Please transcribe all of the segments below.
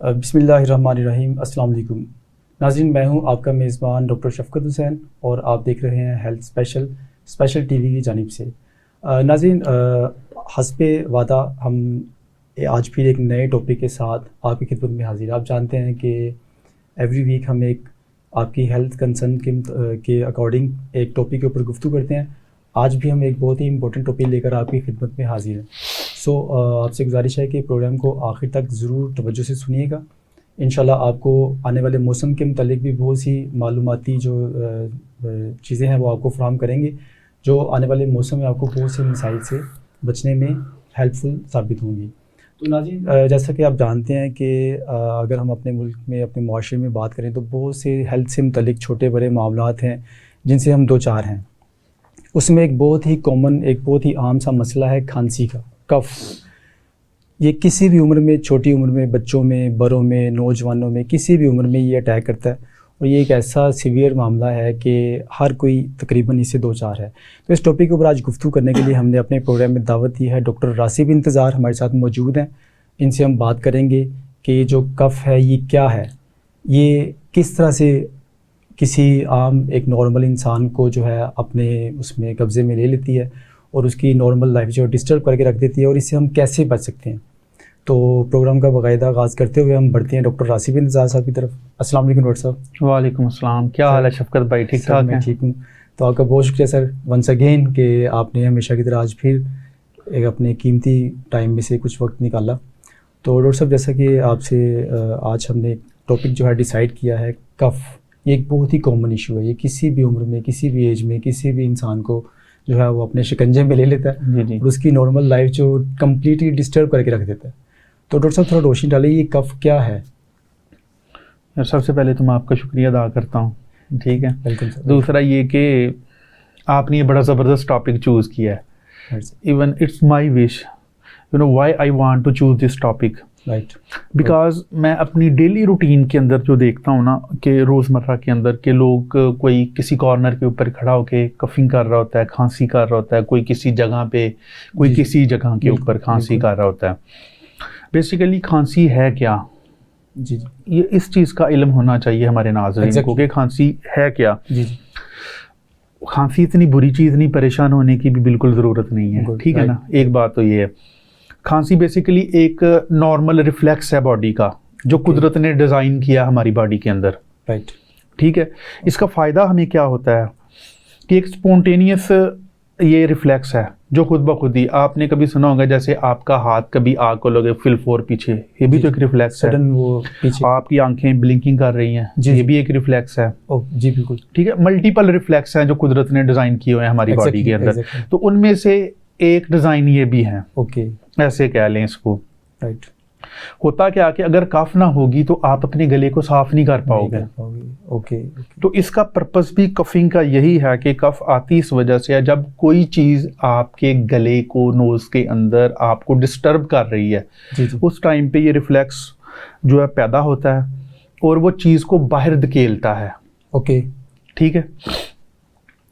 बिस्मिल्लाहिर्रहमानिर्रहीम। अस्सलाम वालेकुम नाज़रीन, मैं हूं आपका मेज़बान डॉक्टर शफ़क़त हुसैन और आप देख रहे हैं हेल्थ स्पेशल टीवी की जानिब से। नाज़रीन, हस्बे वादा हम आज फिर एक नए टॉपिक के साथ आपकी खिदमत में हाज़िर। आप जानते हैं कि एवरी वीक हम एक आपकी हेल्थ कंसर्न के अकॉर्डिंग एक टॉपिक के ऊपर गुफ्तगू करते हैं। आज भी हम एक बहुत ही इंपॉर्टेंट टॉपिक लेकर आपकी खिदमत में हाज़िर हैं। आपसे गुजारिश है कि प्रोग्राम को आखिर तक ज़रूर तवज्जो से सुनिएगा। इंशाल्लाह आपको आने वाले मौसम के मुतालिक भी बहुत सी मालूमाती जो चीज़ें हैं वो आपको फराहम करेंगे, जो आने वाले मौसम में आपको बहुत से मसाइल से बचने में हेल्पफुल साबित होंगी। तो नाज़रीन, जैसा कि आप जानते हैं कि अगर हम अपने मुल्क में, अपने माशरे में बात करें तो बहुत से हेल्थ से मुतालिक छोटे बड़े मामलात हैं जिनसे हम दो चार हैं। उसमें एक बहुत ही कॉमन, एक बहुत ही आम सा मसला है खांसी का, कफ़। ये किसी भी उम्र में, छोटी उम्र में, बच्चों में, बड़ों में, नौजवानों में, किसी भी उम्र में ये अटैक करता है और ये एक ऐसा सीवियर मामला है कि हर कोई तकरीबन इससे दो चार है। तो इस टॉपिक के ऊपर आज गुफ्तगू करने के लिए हमने अपने प्रोग्राम में दावत दी है। डॉक्टर रासिब इंतज़ार हमारे साथ मौजूद हैं। इनसे हम बात करेंगे कि जो कफ़ है ये क्या है, ये किस तरह से किसी आम एक नॉर्मल इंसान को जो है अपने उसमें कब्ज़े में ले लेती है और उसकी नॉर्मल लाइफ जो डिस्टर्ब करके रख देती है, और इससे हम कैसे बच सकते हैं। तो प्रोग्राम का बाकायदा आगाज़ करते हुए हम बढ़ते हैं डॉक्टर रासिब इंतज़ार साहब की तरफ। अस्सलाम वालेकुम डॉक्टर साहब। वालेकुम अस्सलाम। क्या हाल है शफ़क़त भाई? ठीक ठाक मैं ठीक हूँ। तो आपका बहुत शुक्रिया सर वंस अगेन कि आपने हमेशा की तरह आज फिर एक अपने कीमती टाइम में से कुछ वक्त निकाला। तो डॉक्टर साहब, जैसा कि आपसे आज हमने टॉपिक जो है डिसाइड किया है कफ़, ये एक बहुत ही कॉमन इशू है। ये किसी भी उम्र में, किसी भी एज में, किसी भी इंसान को जो है वो अपने शिकंजे में ले लेता है जी। और उसकी नॉर्मल लाइफ जो कम्प्लीटली डिस्टर्ब करके रख देता है। तो डॉक्टर साहब थोड़ा रोशनी डालिए, ये कफ़ क्या है? यार, सबसे पहले तो मैं आपका शुक्रिया अदा करता हूँ, ठीक है। Welcome sir. दूसरा ये कि आपने ये बड़ा ज़बरदस्त टॉपिक चूज़ किया है। Even it's my wish, you know why I want to choose this topic, right. Because मैं अपनी डेली रूटीन के अंदर जो देखता हूँ ना कि रोज़मर्रा के अंदर के लोग, कोई किसी कॉर्नर के ऊपर खड़ा होके कफिंग कर रहा होता है, खांसी कर रहा होता है, कोई किसी जगह पे, कोई किसी जगह के ऊपर खांसी कर रहा होता है। बेसिकली खांसी है क्या? जी, ये इस चीज़ का इल्म होना चाहिए हमारे नाज़रीन को कि खांसी है क्या। जी। खांसी इतनी बुरी चीज़ नहीं, परेशान होने की भी बिल्कुल ज़रूरत नहीं है, ठीक है ना। एक बात तो ये है, खांसी बेसिकली एक नॉर्मल रिफ्लेक्स है बॉडी का, जो कुदरत ने डिज़ाइन किया हमारी बॉडी के अंदर, राइट। ठीक है। इसका फ़ायदा हमें क्या होता है कि एक स्पॉन्टेनियस ये रिफ्लेक्स है जो खुद ब खुद ही, आपने कभी सुना होगा जैसे आपका हाथ कभी आग को लगे फिल फोर पीछे, ये भी तो एक रिफ्लेक्स है। सडन वो पीछे आपकी आंखें ब्लिंकिंग कर रही हैं, ये भी एक रिफ्लेक्स है। जी बिल्कुल, ठीक है। मल्टीपल रिफ्लेक्स हैं जो कुदरत ने डिज़ाइन किए हुए हैं हमारी बॉडी के अंदर। तो उनमें से एक डिज़ाइन ये भी है, ओके, ऐसे कह लें इसको, राइट। होता क्या कि अगर कफ ना होगी तो आप अपने गले को साफ नहीं कर पाओगे। ओके। तो इसका पर्पस भी कफिंग का यही है कि कफ आती इस वजह से है जब कोई चीज़ आपके गले को, नोज के अंदर आपको डिस्टर्ब कर रही है, उस टाइम पे ये रिफ्लेक्स जो है पैदा होता है और वो चीज़ को बाहर धकेलता है। ओके, ठीक है।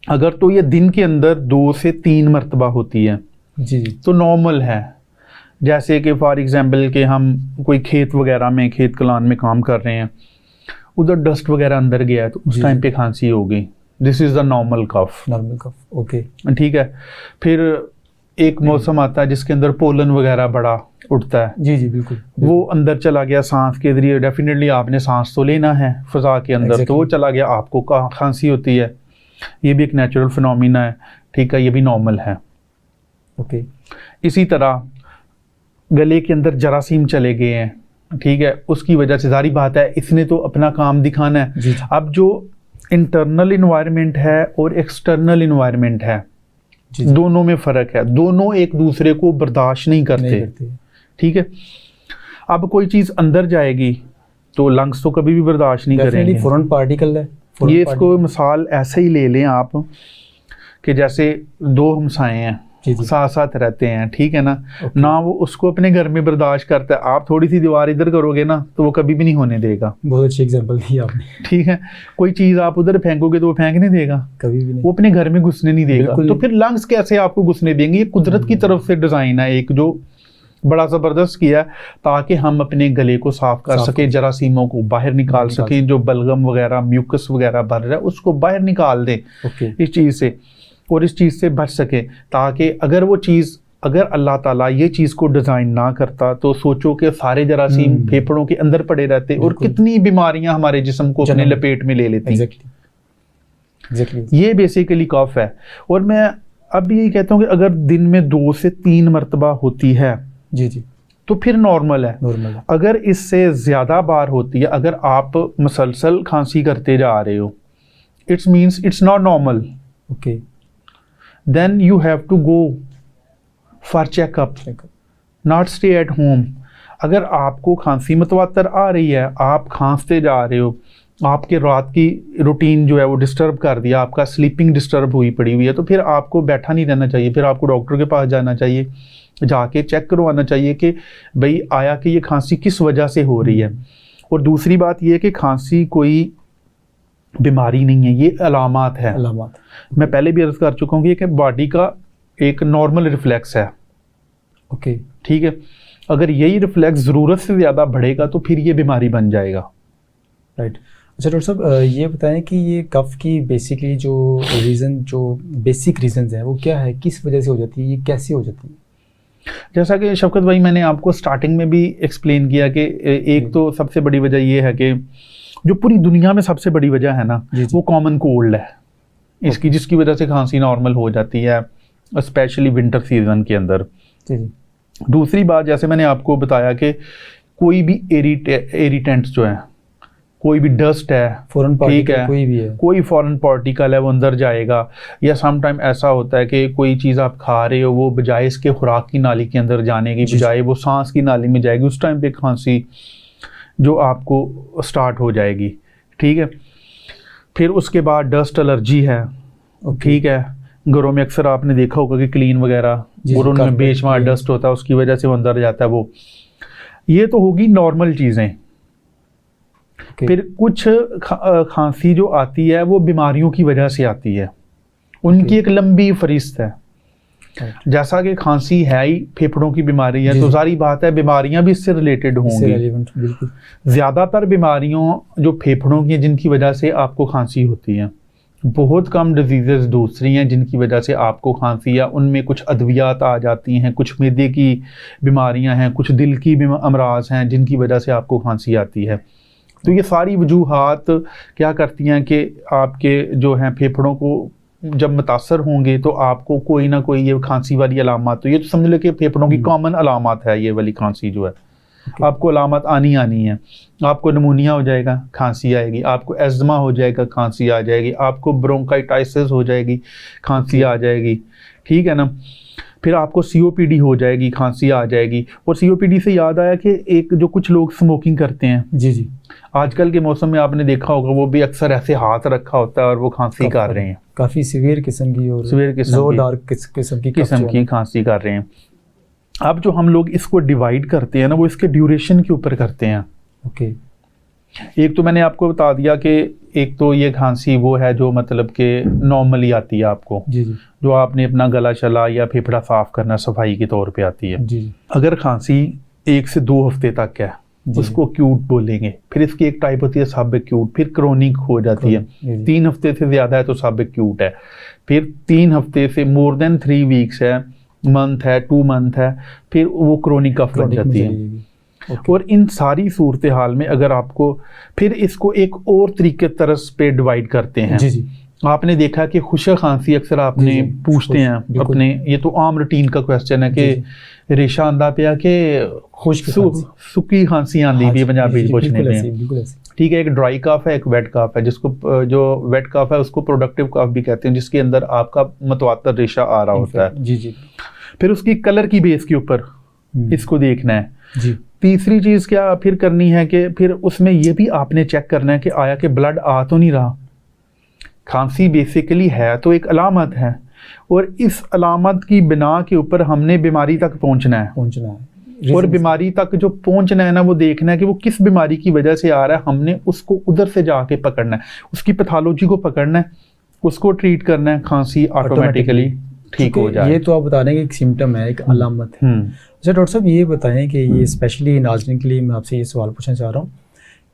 अगर तो ये दिन के अंदर 2 से 3 मरतबा होती है जी, तो नॉर्मल है। जैसे कि फॉर एग्जांपल कि हम कोई खेत वगैरह में, खेत कलान में काम कर रहे हैं, उधर डस्ट वगैरह अंदर गया है तो उस टाइम पे खांसी होगी। This is the normal cough. Okay, ठीक है। फिर एक मौसम आता है जिसके अंदर पोलन वगैरह बड़ा उठता है। जी बिल्कुल। वो अंदर चला गया सांस के जरिए, डेफिनेटली आपने सांस तो लेना है फ़ज़ा के अंदर, तो वो चला गया, आपको खांसी होती है। ये भी एक नेचुरल फिनोमिना है, ठीक है, ये भी नॉर्मल है। ओके। इसी तरह गले के अंदर जरासीम चले गए हैं, ठीक है, उसकी वजह से जारी बात है इसने तो अपना काम दिखाना है। अब जो इंटरनल इन्वायरमेंट है और एक्सटर्नल इन्वायरमेंट है, दोनों में फ़र्क है, दोनों एक दूसरे को बर्दाश्त नहीं करते। ठीक है। अब कोई चीज़ अंदर जाएगी तो लंग्स तो कभी भी बर्दाश्त नहीं करेंगे, फॉरेन पार्टिकल है। ये इसको मिसाल ऐसे ही ले लें आप कि जैसे 2 हमसाए हैं, साथ साथ रहते हैं, ठीक है ना। ना वो उसको अपने घर में बर्दाश्त करता है, आप थोड़ी सी दीवार इधर करोगे ना तो वो कभी भी नहीं होने देगा। बहुत अच्छी एग्जांपल दी आपने। ठीक है। कोई चीज़ आप उधर फेंकोगे तो वो फेंकने देगा, कभी भी नहीं। वो अपने घर में घुसने नहीं देगा। तो फिर लंग्स कैसे आपको घुसने देंगे? ये कुदरत की तरफ से डिज़ाइन है, एक जो बड़ा ज़बरदस्त किया है ताकि हम अपने गले को साफ़ कर सकें, जरासीमों को बाहर निकाल सकें, जो बलगम वगैरह म्यूकस वगैरह भर रहा है उसको बाहर निकाल दें इस चीज़ से, और इस चीज़ से बच सके, ताकि अगर अल्लाह ताला ये चीज़ को डिज़ाइन ना करता तो सोचो कि सारे जरासीम फेफड़ों के अंदर पड़े रहते और कितनी बीमारियां हमारे जिस्म को अपने लपेट में ले लेती। ये बेसिकली कफ है। और मैं अब यही कहता हूँ कि अगर दिन में 2 से 3 मरतबा होती है जी जी तो फिर नॉर्मल है। अगर इससे ज़्यादा बार होती है, अगर आप मुसलसल खांसी करते जा रहे हो, it's means it's not normal. Okay, then you have to go for checkup, not stay at home. अगर आपको खांसी मतवातर आ रही है, आप खांसते जा रहे हो, आपके रात की रूटीन जो है वो डिस्टर्ब कर दिया, आपका स्लीपिंग डिस्टर्ब हुई पड़ी हुई है, तो फिर आपको बैठा नहीं रहना चाहिए, फिर आपको डॉक्टर के पास जाना चाहिए, जाके चेक करवाना चाहिए कि भाई आया कि ये खांसी किस वजह से हो रही है। और दूसरी बात ये है कि खांसी कोई बीमारी नहीं है, ये अलामात है। मैं पहले भी अर्ज कर चुका हूँ कि ये बॉडी का एक नॉर्मल रिफ्लेक्स है। ओके, ठीक है, अगर यही रिफ्लेक्स ज़रूरत से ज़्यादा बढ़ेगा तो फिर ये बीमारी बन जाएगा। राइट। अच्छा डॉक्टर साहब, ये बताएं कि ये कफ की बेसिकली जो रीज़न, जो बेसिक रीजंस हैं वो क्या है, किस वजह से हो जाती है, ये कैसे हो जाती है? जैसा कि शफकत भाई मैंने आपको स्टार्टिंग में भी एक्सप्लेन किया कि एक तो सबसे बड़ी वजह ये है कि जो पूरी दुनिया में सबसे बड़ी वजह है ना, वो कॉमन कोल्ड है इसकी, जिसकी वजह से खांसी नॉर्मल हो जाती है, स्पेशली विंटर सीजन के अंदर। दूसरी बात, जैसे मैंने आपको बताया कि कोई भी इरिटेंट्स जो है, कोई भी डस्ट है, ठीक है, कोई फॉरेन पार्टिकल है वो अंदर जाएगा, या सम टाइम ऐसा होता है कि कोई चीज़ आप खा रहे हो वो बजाय इसके खुराक की नाली के अंदर जाने की बजाय वो सांस की नाली में जाएगी, उस टाइम पे खांसी जो आपको स्टार्ट हो जाएगी। ठीक है, फिर उसके बाद डस्ट एलर्जी है। ठीक है, घरों में अक्सर आपने देखा होगा कि क्लीन वगैरह और उनमें बेशुमार डस्ट होता है, उसकी वजह से वो अंदर जाता है। वो ये तो होगी नॉर्मल चीज़ें। फिर कुछ खांसी जो आती है वो बीमारियों की वजह से आती है, उनकी एक लंबी फरिस्त है। जैसा कि खांसी है ही फेफड़ों की बीमारी है, तो सारी बात है बीमारियां भी इससे रिलेटेड होंगी। ज़्यादातर बीमारियों जो फेफड़ों की, जिनकी वजह से आपको खांसी होती है, बहुत कम डिजीज़ेस दूसरी हैं जिनकी वजह से आपको खांसी, या उनमें कुछ अद्वियात आ जाती हैं, कुछ मैदे की बीमारियां हैं, कुछ दिल की अमराज हैं जिनकी वजह से आपको खांसी आती है। तो ये सारी वजूहात क्या करती हैं कि आपके जो हैं फेफड़ों को जब मुतासर होंगे तो आपको कोई ना कोई ये खांसी वाली अलामत, तो ये तो समझ लो कि फेफड़ों की कॉमन अलामत है ये वाली खांसी जो है। आपको अलामत आनी है, आपको निमोनिया हो जाएगा, खांसी आएगी, आपको एज़मा हो जाएगा, खांसी आ जाएगी, आपको ब्रोंकाइटिस हो जाएगी, खांसी आ जाएगी। ठीक है ना, फिर आपको COPD हो जाएगी, खांसी आ जाएगी। और COPD से याद आया कि एक जो कुछ लोग स्मोकिंग करते हैं, जी आजकल के मौसम में आपने देखा होगा वो भी अक्सर ऐसे हाथ रखा होता है और वो खांसी कर रहे हैं, काफ़ी सीवियर किस्म की और जोरदार किस्म की खांसी कर रहे हैं। अब जो हम लोग इसको डिवाइड करते हैं ना, वो इसके ड्यूरेशन के ऊपर करते हैं। ओके, एक तो मैंने आपको बता दिया कि एक तो ये खांसी वो है जो मतलब कि नॉर्मली आती है आपको, जी, जो आपने अपना गला शला या फेफड़ा साफ करना सफाई के तौर पे आती है। जी। अगर खांसी 1 से 2 हफ्ते तक है उसको एक्यूट बोलेंगे। फिर इसकी एक टाइप होती है सब एक्यूट, फिर क्रोनिक हो जाती है। 3 हफ्ते से ज़्यादा है तो सब एक्यूट है। फिर 3 हफ्ते से मोर देन 3 वीक्स है, मंथ है, 2 मंथ है, फिर वो क्रोनिक कफ बन जाती है। और इन सारी सूरत हाल में अगर आपको, फिर इसको एक और तरीके तरस पे डिवाइड करते हैं। जी जी। आपने देखा कि खुशक खांसी अक्सर आपने पूछते हैं अपने, ये तो आम रूटीन का क्वेश्चन है कि रेशा आंदा पे के सुखी खांसी आंदी भी पंजाबी पूछने में। ठीक है, एक ड्राई कफ है, एक वेट कफ है, जिसको जो वेट कफ है उसको प्रोडक्टिव कफ भी कहते हैं, जिसके अंदर आपका मतवातर रेशा आ रहा होता है। जी जी। फिर उसकी कलर की बेस के ऊपर इसको देखना है। जी। तीसरी चीज़ क्या फिर करनी है कि फिर उसमें ये भी आपने चेक करना है कि आया कि ब्लड आ तो नहीं रहा। खांसी बेसिकली है तो एक अलामत है, और इस अलामत की बिना के ऊपर हमने बीमारी तक पहुंचना है। और बीमारी तक जो पहुंचना है ना, वो देखना है कि वो किस बीमारी की वजह से आ रहा है, हमने उसको उधर से जाके पकड़ना है, उसकी पैथोलॉजी को पकड़ना है, उसको ट्रीट करना है, खांसी ऑटोमेटिकली ठीक हो जाए। ये तो आप बता रहे हैं कि एक सिम्टम है, एक अलामत है। अच्छा डॉक्टर साहब ये बताएं कि ये स्पेशली नाज़रीन के लिए मैं आपसे ये सवाल पूछना चाह रहा हूँ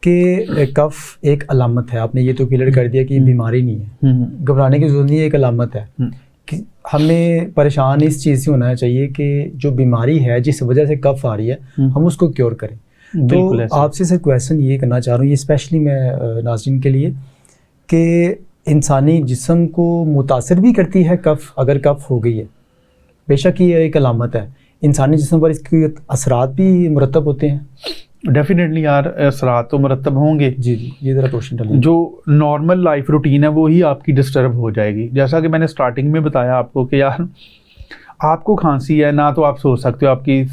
कि कफ एक अलामत है, आपने ये तो क्लियर कर दिया कि बीमारी नहीं है, घबराने की जरूरत नहीं है, एक अलामत है कि हमें परेशान इस चीज़ से होना चाहिए कि जो बीमारी है जिस वजह से कफ आ रही है हम उसको क्योर करें। तो आपसे सर क्वेश्चन ये करना चाह रहा हूँ, ये स्पेशली मैं नाज़रीन के लिए, कि इंसानी जिस्म को मुतासर भी करती है कफ, अगर कफ हो गई है, बेशक ये एक अलामत है, इंसानी जिस्म पर इसके असरात भी मुरतब होते हैं। डेफिनेटली यार, असरात तो मुरतब होंगे। जी जी, ये ज़रा क्वेश्चन डालिए। जो नॉर्मल लाइफ रूटीन है वो ही आपकी डिस्टर्ब हो जाएगी। जैसा कि मैंने स्टार्टिंग में बताया आपको कि यार आपको खांसी है ना, तो आप सो सकते हो, आपकी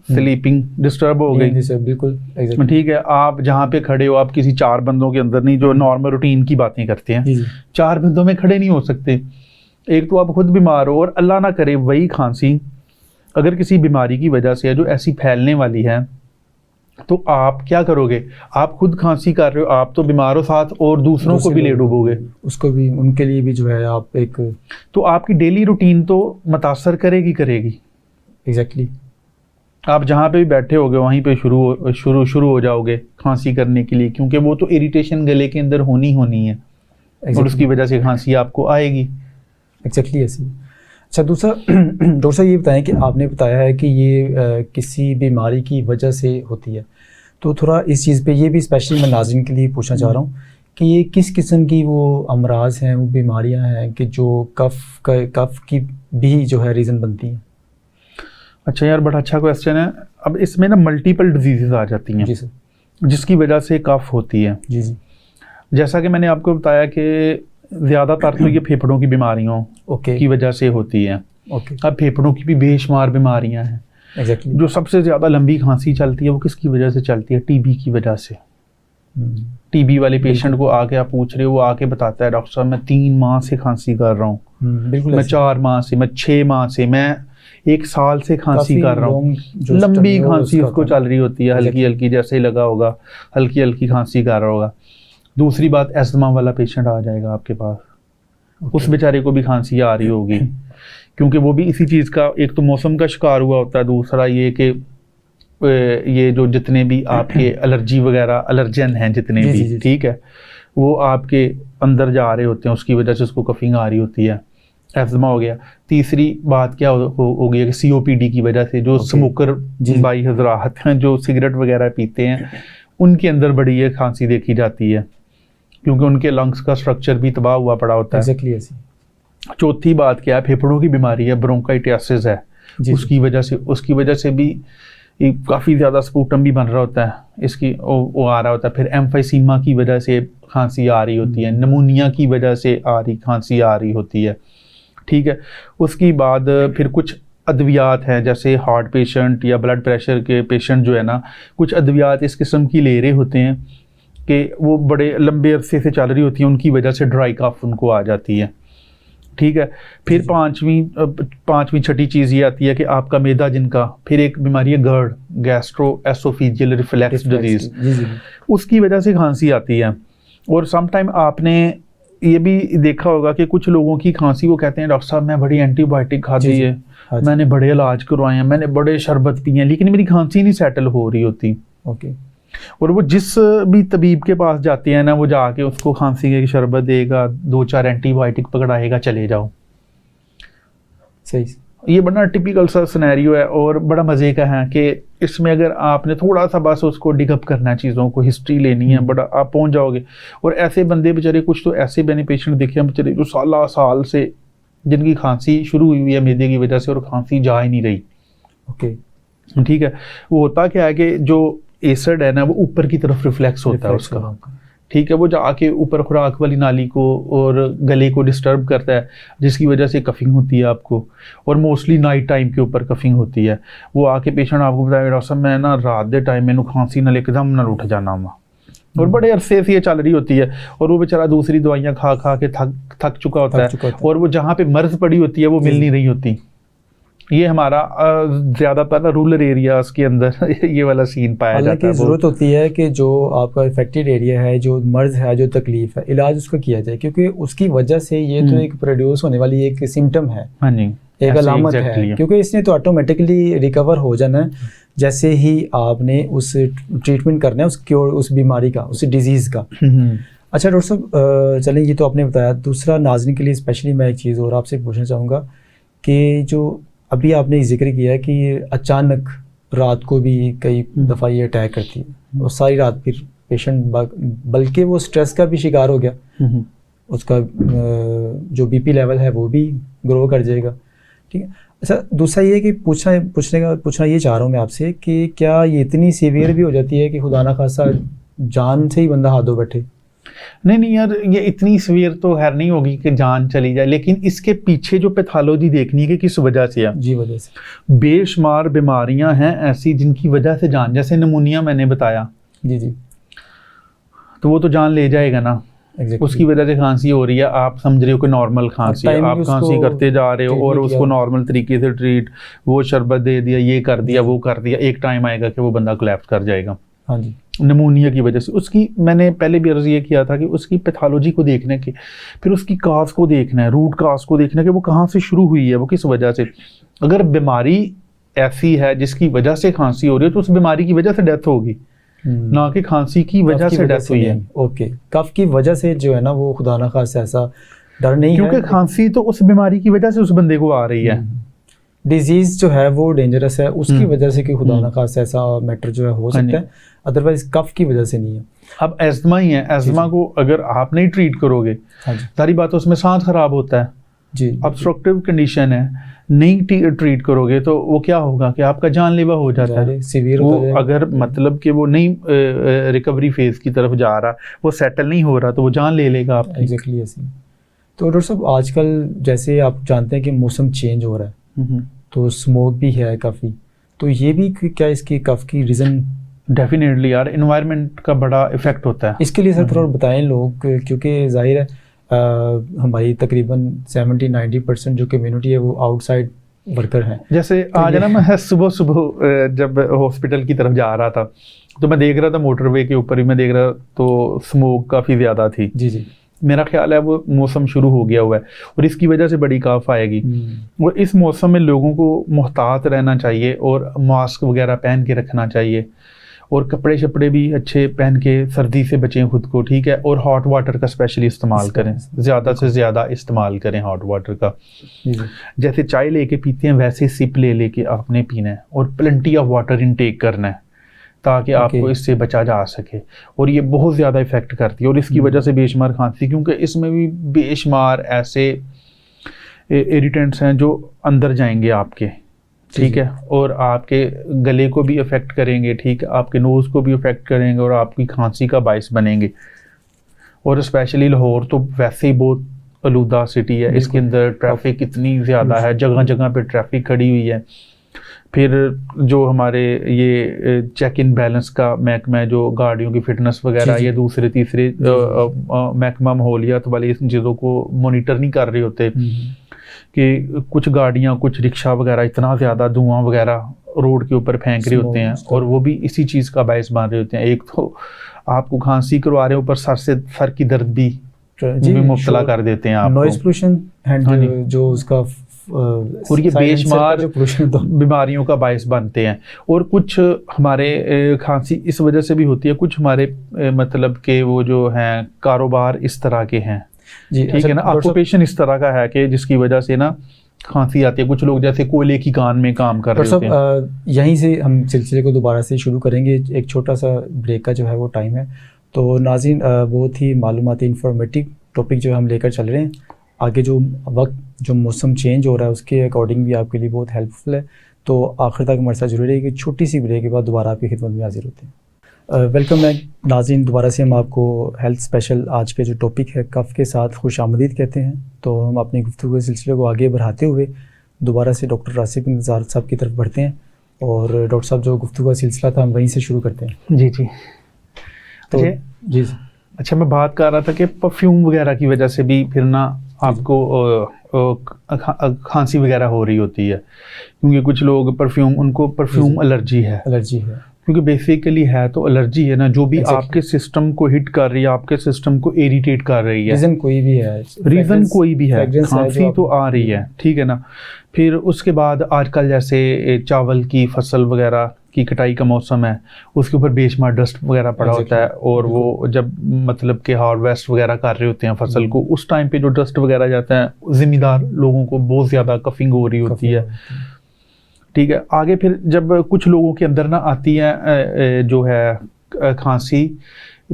स्लीपिंग डिस्टर्ब हो गई। बिल्कुल ठीक है, आप जहाँ पे खड़े हो आप किसी 4 बंदों के अंदर नहीं, जो नॉर्मल रूटीन की बातें करते हैं, 4 बंदों में खड़े नहीं हो सकते। एक तो आप खुद बीमार हो, और अल्लाह ना करे वही खांसी अगर किसी बीमारी की वजह से है जो ऐसी फैलने वाली है, तो आप क्या करोगे? आप खुद खांसी कर रहे हो, आप तो बीमार हो, साथ और दूसरों को भी ले डूबोगे, उसको भी, उनके लिए भी जो है आप एक, तो आपकी डेली रूटीन तो मुतासर करेगी। एग्जैक्टली। आप जहाँ पे भी बैठे होगे वहीं पे शुरू हो जाओगे खांसी करने के लिए, क्योंकि वो तो इरिटेशन गले के अंदर होनी है, और उसकी वजह से खांसी आपको आएगी। एग्जैक्टली ऐसी। अच्छा दूसरा डॉक्टर साहब ये बताएं कि आपने बताया है कि ये किसी बीमारी की वजह से होती है, तो थोड़ा इस चीज़ पे ये भी स्पेशली मैं नाज़रीन के लिए पूछना चाह रहा हूँ कि ये किस किस्म की वो अमराज हैं, वो बीमारियाँ हैं कि जो कफ की भी जो है रीज़न बनती हैं? अच्छा यार, बड़ा अच्छा क्वेश्चन है। अब इसमें ना मल्टीपल डिजीज़ आ जाती हैं जी सर, जिसकी वजह से कफ होती है। जी जी। जैसा कि मैंने आपको बताया कि ज़्यादातर तो ये फेफड़ों की बीमारियों की वजह से होती है। अब फेफड़ों की भी बेशुमार बीमारियां हैं। एग्जैक्टली। जो सबसे ज़्यादा लंबी खांसी चलती है वो किसकी वजह से चलती है? टीबी की वजह से। टीबी वाले पेशेंट को आके आप पूछ रहे हो, वो आके बताता है डॉक्टर साहब मैं 3 माह से खांसी कर रहा हूँ, मैं 4 माह से, मैं 6 माह से, मैं 1 साल से खांसी कर रहा हूँ। लंबी खांसी उसको चल रही होती है, हल्की हल्की, जैसे ही लगा होगा हल्की हल्की खांसी कर रहा होगा। दूसरी बात, एस्थमा वाला पेशेंट आ जाएगा आपके पास, उस बेचारे को भी खांसी आ रही होगी, क्योंकि वो भी इसी चीज़ का, एक तो मौसम का शिकार हुआ होता है, दूसरा ये कि ये जो जितने भी आपके एलर्जी वगैरह एलर्जन हैं जितने भी, ठीक है, वो आपके अंदर जा रहे होते हैं, उसकी वजह से उसको कफिंग आ रही होती है, एस्थमा हो गया। तीसरी बात क्या हो गई है कि सीओपीडी की वजह से जो स्मोकर भाई हजरात हैं जो सिगरेट वगैरह पीते हैं, उनके अंदर बड़ी ये खांसी देखी जाती है, क्योंकि उनके लंग्स का स्ट्रक्चर भी तबाह हुआ पड़ा होता है। एग्जैक्टली ऐसी। चौथी बात क्या है, फेफड़ों की बीमारी है, ब्रोंकाइटिस है, उसकी वजह से भी काफ़ी ज़्यादा स्पूटम भी बन रहा होता है, इसकी वो आ रहा होता है। फिर एम्फाइसीमा की वजह से खांसी आ रही होती है, नमूनिया की वजह से खांसी आ रही होती है, ठीक है। उसकी बाद फिर कुछ अद्वियात हैं, जैसे हार्ट पेशेंट या ब्लड प्रेशर के पेशेंट जो है ना, कुछ अद्वियात इस किस्म की ले रहे होते हैं कि वो बड़े लंबे अरसे से चल रही होती हैं, उनकी वजह से ड्राई कफ उनको आ जाती है, ठीक है। फिर पांचवी छठी चीज़ ये आती है कि आपका मैदा जिनका, फिर एक बीमारी है GERD, gastro oesophageal reflux disease, उसकी वजह से खांसी आती है। और समटाइम आपने ये भी देखा होगा कि कुछ लोगों की खांसी, वो कहते हैं डॉक्टर साहब मैं बड़ी एंटीबायोटिक खाती है, मैंने बड़े इलाज करवाए हैं, मैंने बड़े शरबत पिए हैं, लेकिन मेरी खांसी नहीं सेटल हो रही होती। और वो जिस भी तबीब के पास जाते हैं ना, वो जाके उसको खांसी की शरबत देगा, 2-4 एंटीबायोटिक पकड़ाएगा, चले जाओ। सही। ये बड़ा टिपिकल सा सिनेरियो है, और बड़ा मज़े का है कि इसमें अगर आपने थोड़ा सा बस उसको डिगअप करना है, चीज़ों को हिस्ट्री लेनी है, बड़ा आप पहुंच जाओगे। और ऐसे बंदे बेचारे, कुछ तो ऐसे मैंने पेशेंट देखे हैं बेचारे जो साल से जिनकी खांसी शुरू हुई है मैदे की वजह से, और खांसी जा ही नहीं रही। ठीक है। वो होता क्या है कि जो एसिड है ना, वो ऊपर की तरफ रिफ्लेक्स होता है उसका, ठीक है, वो जाके ऊपर खुराक वाली नाली को और गले को डिस्टर्ब करता है, जिसकी वजह से कफिंग होती है आपको, और मोस्टली नाइट टाइम के ऊपर कफिंग होती है। वो आके पेशेंट आपको बताया डॉक्टर साहब मैं ना रात के टाइम मैंने खांसी ना एकदम ना उठ जाना वा, और बड़े अरसे से ये चल रही होती है, और वो बेचारा दूसरी दवाइयाँ खा के थक चुका होता है, और वो जहाँ पे मर्ज पड़ी होती है वो मिल नहीं रही होती। ये हमारा ज़्यादातर ना रूरल एरियाज़ के अंदर ये वाला सीन पाया जाता है। ज़रूरत होती है कि जो आपका इफेक्टेड एरिया है, जो मर्ज है, जो तकलीफ है, इलाज उसका किया जाए, क्योंकि उसकी वजह से ये तो एक प्रोड्यूस होने वाली एक सिम्टम है। हाँ जी, एक अलामत exactly है, क्योंकि इसने तो ऑटोमेटिकली रिकवर हो जाना है जैसे ही आपने उस ट्रीटमेंट करना है उस बीमारी का, उस डिजीज़ का। अच्छा डॉक्टर साहब, चलें ये तो आपने बताया। दूसरा नाज़रीन के लिए स्पेशली मैं एक चीज़ और आपसे पूछना चाहूँगा कि जो अभी आपने जिक्र किया है कि अचानक रात को भी कई दफ़ा ये अटैक करती है और सारी रात फिर पेशेंट बल्कि वो स्ट्रेस का भी शिकार हो गया, उसका जो बीपी लेवल है वो भी ग्रो कर जाएगा, ठीक है। अच्छा दूसरा ये कि पूछना ये चाह रहा हूँ मैं आपसे कि क्या ये इतनी सीवियर भी हो जाती है कि खुदा ना खासा जान से ही बंदा हाथ धो बैठे? नहीं यार, ये इतनी सीवियर तो खैर नहीं होगी कि जान चली जाए, लेकिन इसके पीछे जो पैथोलॉजी देखनी है कि किस वजह से है। जी वजह से बेशुमार बीमारियां हैं ऐसी जिनकी वजह से जान, जैसे निमोनिया मैंने बताया, जी जी, तो वो तो जान ले जाएगा ना। उसकी वजह से खांसी हो रही है, आप समझ रहे हो कि नॉर्मल खांसी है, आप खांसी करते जा रहे हो और उसको नॉर्मल तरीके से ट्रीट, वो शरबत दे दिया, ये कर दिया, वो कर दिया, एक टाइम आएगा कि वो बंदा कोलैप्स कर जाएगा। हाँ जी, निमोनिया की वजह से। उसकी मैंने पहले भी अर्ज़ ये किया था कि उसकी पैथोलॉजी को देखने के, फिर उसकी काज को देखना है, रूट काज को देखना है कि वो कहाँ से शुरू हुई है, वो किस वजह से। अगर बीमारी ऐसी है जिसकी वजह से खांसी हो रही है तो उस बीमारी की वजह से डेथ होगी, ना कि खांसी की वजह से डेथ हुई है। ओके, कफ की वजह से जो है ना वो खुदा ना खासा ऐसा डर नहीं है, क्योंकि खांसी तो उस बीमारी की वजह से उस बंदे को आ रही है। डिजीज जो है वो डेंजरस है, उसकी वजह से कि खुदा ना खासा ऐसा मैटर जो है हो सकता है, अदरवाइज कफ की वजह से नहीं है। अब एस्मा ही है, एस्मा को अगर आप नहीं ट्रीट करोगे, सारी बात उसमें सांस खराब होता है जी, ऑब्स्ट्रक्टिव कंडीशन है, नहीं ट्रीट करोगे तो वो क्या होगा कि आपका जानलेवा हो जाता है, सीवियर वो होता है। अगर मतलब कि वो नहीं रिकवरी फेज की तरफ जा रहा, वो सेटल नहीं हो रहा, तो वो जान ले लेगा आपकी। एग्जैक्टली ऐसे। तो डॉक्टर साहब आजकल जैसे आप जानते हैं कि मौसम चेंज हो रहा है, तो स्मोक भी है काफ़ी, तो ये भी क्या इसकी कफ की रीज़न? डेफिनेटली यार, एनवायरनमेंट का बड़ा इफेक्ट होता है। इसके लिए सर थोड़ा बताएं लोग, क्योंकि जाहिर है हमारी तकरीबन 70-90% जो कम्युनिटी है वो आउटसाइड वर्कर हैं। जैसे तो आज ना मैं सुबह जब हॉस्पिटल की तरफ जा रहा था तो मैं देख रहा था मोटरवे के ऊपर ही मैं देख रहा, तो स्मोक काफ़ी ज़्यादा थी। जी जी, मेरा ख्याल है वो मौसम शुरू हो गया हुआ है और इसकी वजह से बड़ी काफ आएगी। और इस मौसम में लोगों को मुहतात रहना चाहिए और मास्क वगैरह पहन के रखना चाहिए और कपड़े शपड़े भी अच्छे पहन के सर्दी से बचें खुद को, ठीक है। और हॉट वाटर का स्पेशली इस्तेमाल करें, ज़्यादा से ज़्यादा इस्तेमाल करें हॉट वाटर का। जैसे चाय लेके पीते हैं वैसे सिप ले लेके आपने पीना है और प्लेंटी ऑफ वाटर इनटेक करना है ताकि आपको इससे बचा जा सके। और ये बहुत ज़्यादा इफ़ेक्ट करती है और इसकी वजह से बेशुमार खांसी, क्योंकि इसमें भी बेशुमार ऐसे इरिटेंट्स हैं जो अंदर जाएंगे आपके, ठीक है, और आपके गले को भी अफेक्ट करेंगे, ठीक है, आपके नोज़ को भी अफेक्ट करेंगे और आपकी खांसी का बायस बनेंगे। और स्पेशली लाहौर तो वैसे ही बहुत आलूदा सिटी है, इसके अंदर ट्रैफिक इतनी ज़्यादा है, जगह जगह पे ट्रैफिक खड़ी हुई है। फिर जो हमारे ये चेक इन बैलेंस का महकमा है, जो गाड़ियों की फिटनेस वगैरह ये दूसरे तीसरे महकमा माहौलियात वाले इन चीज़ों को मॉनिटर नहीं कर रहे होते कि कुछ गाड़ियाँ कुछ रिक्शा वगैरह इतना ज़्यादा धुआं वगैरह रोड के ऊपर फेंक रहे होते हैं और वो भी इसी चीज़ का बायस बन रहे होते हैं। एक तो आपको खांसी करवा रहे हैं, ऊपर सर की दर्द भी मुब्तला कर देते हैं आपको, नॉइज पोल्यूशन एंड जो उसका और ये बेशुमार बीमारियों का बायस बनते हैं। और कुछ हमारे खांसी इस वजह से भी होती है, कुछ हमारे मतलब के वो जो हैं कारोबार इस तरह के हैं, ठीक है ना, ऑक्यूपेशन इस तरह का है कि जिसकी वजह से ना खांसी आती है। कुछ लोग जैसे कोयले की कान में काम कर रहे होते हैं। यहीं से हम सिलसिले को दोबारा से शुरू करेंगे, एक छोटा सा ब्रेक का जो है वो टाइम है। तो नाज़रीन बहुत ही मालूमाती इंफॉर्मेटिव टॉपिक जो हम लेकर चल रहे हैं, आगे जो वक्त जो मौसम चेंज हो रहा है उसके अकॉर्डिंग भी आपके लिए बहुत हेल्पफुल है। तो आखिर तक हमारे साथ जुड़े रहिए कि छोटी सी ब्रेक के बाद दोबारा आपकी खिदमत में हाजिर होते हैं। वेलकम बैक नाज़रीन, दोबारा से हम आपको हेल्थ स्पेशल आज के जो टॉपिक है कफ़ के साथ खुशामदीद कहते हैं। तो हम अपनी गुफ्तगू के सिलसिले को आगे बढ़ाते हुए दोबारा से डॉक्टर रासिक इंतज़ार साहब की तरफ बढ़ते हैं और डॉक्टर साहब जो गुफ्तगू का सिलसिला था हम वहीं से शुरू करते हैं। जी जी, तो जी अच्छा, मैं बात कर रहा था कि परफ्यूम वगैरह की वजह से भी फिर ना आपको खांसी वगैरह हो रही होती है, क्योंकि कुछ लोग उनको परफ्यूम एलर्जी है। क्योंकि बेसिकली है तो एलर्जी है ना, जो भी आपके सिस्टम को हिट कर रही है, आपके सिस्टम को इरिटेट कर रही है, रीज़न कोई भी है, खांसी तो आ रही है, ठीक है ना। फिर उसके बाद आजकल जैसे चावल की फसल वगैरह की कटाई का मौसम है, उसके ऊपर बेशुमार डस्ट वगैरह पड़ा होता है, और वो जब मतलब कि हार्वेस्ट वगैरह कर रहे होते हैं फसल को, उस टाइम पे जो डस्ट वगैरह जाता है, जिम्मेदार लोगों को बहुत ज़्यादा कफिंग हो रही होती है, ठीक है। आगे फिर जब कुछ लोगों के अंदर ना आती है जो है खांसी,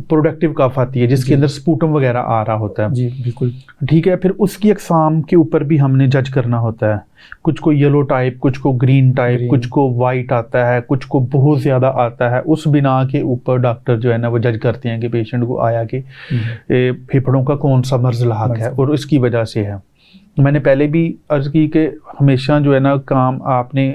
प्रोडक्टिव कफ आती है जिसके अंदर स्पूटम वगैरह आ रहा होता है, जी बिल्कुल, ठीक है। फिर उसकी अक़साम के ऊपर भी हमने जज करना होता है, कुछ को येलो टाइप, कुछ को ग्रीन टाइप, कुछ को वाइट आता है, कुछ को बहुत ज़्यादा आता है। उस बिना के ऊपर डॉक्टर जो है ना वो जज करते हैं कि पेशेंट को आया कि फेफड़ों का कौन सा मर्ज़ लाक है और इसकी वजह से है। मैंने पहले भी अर्ज़ की कि हमेशा जो है ना काम आपने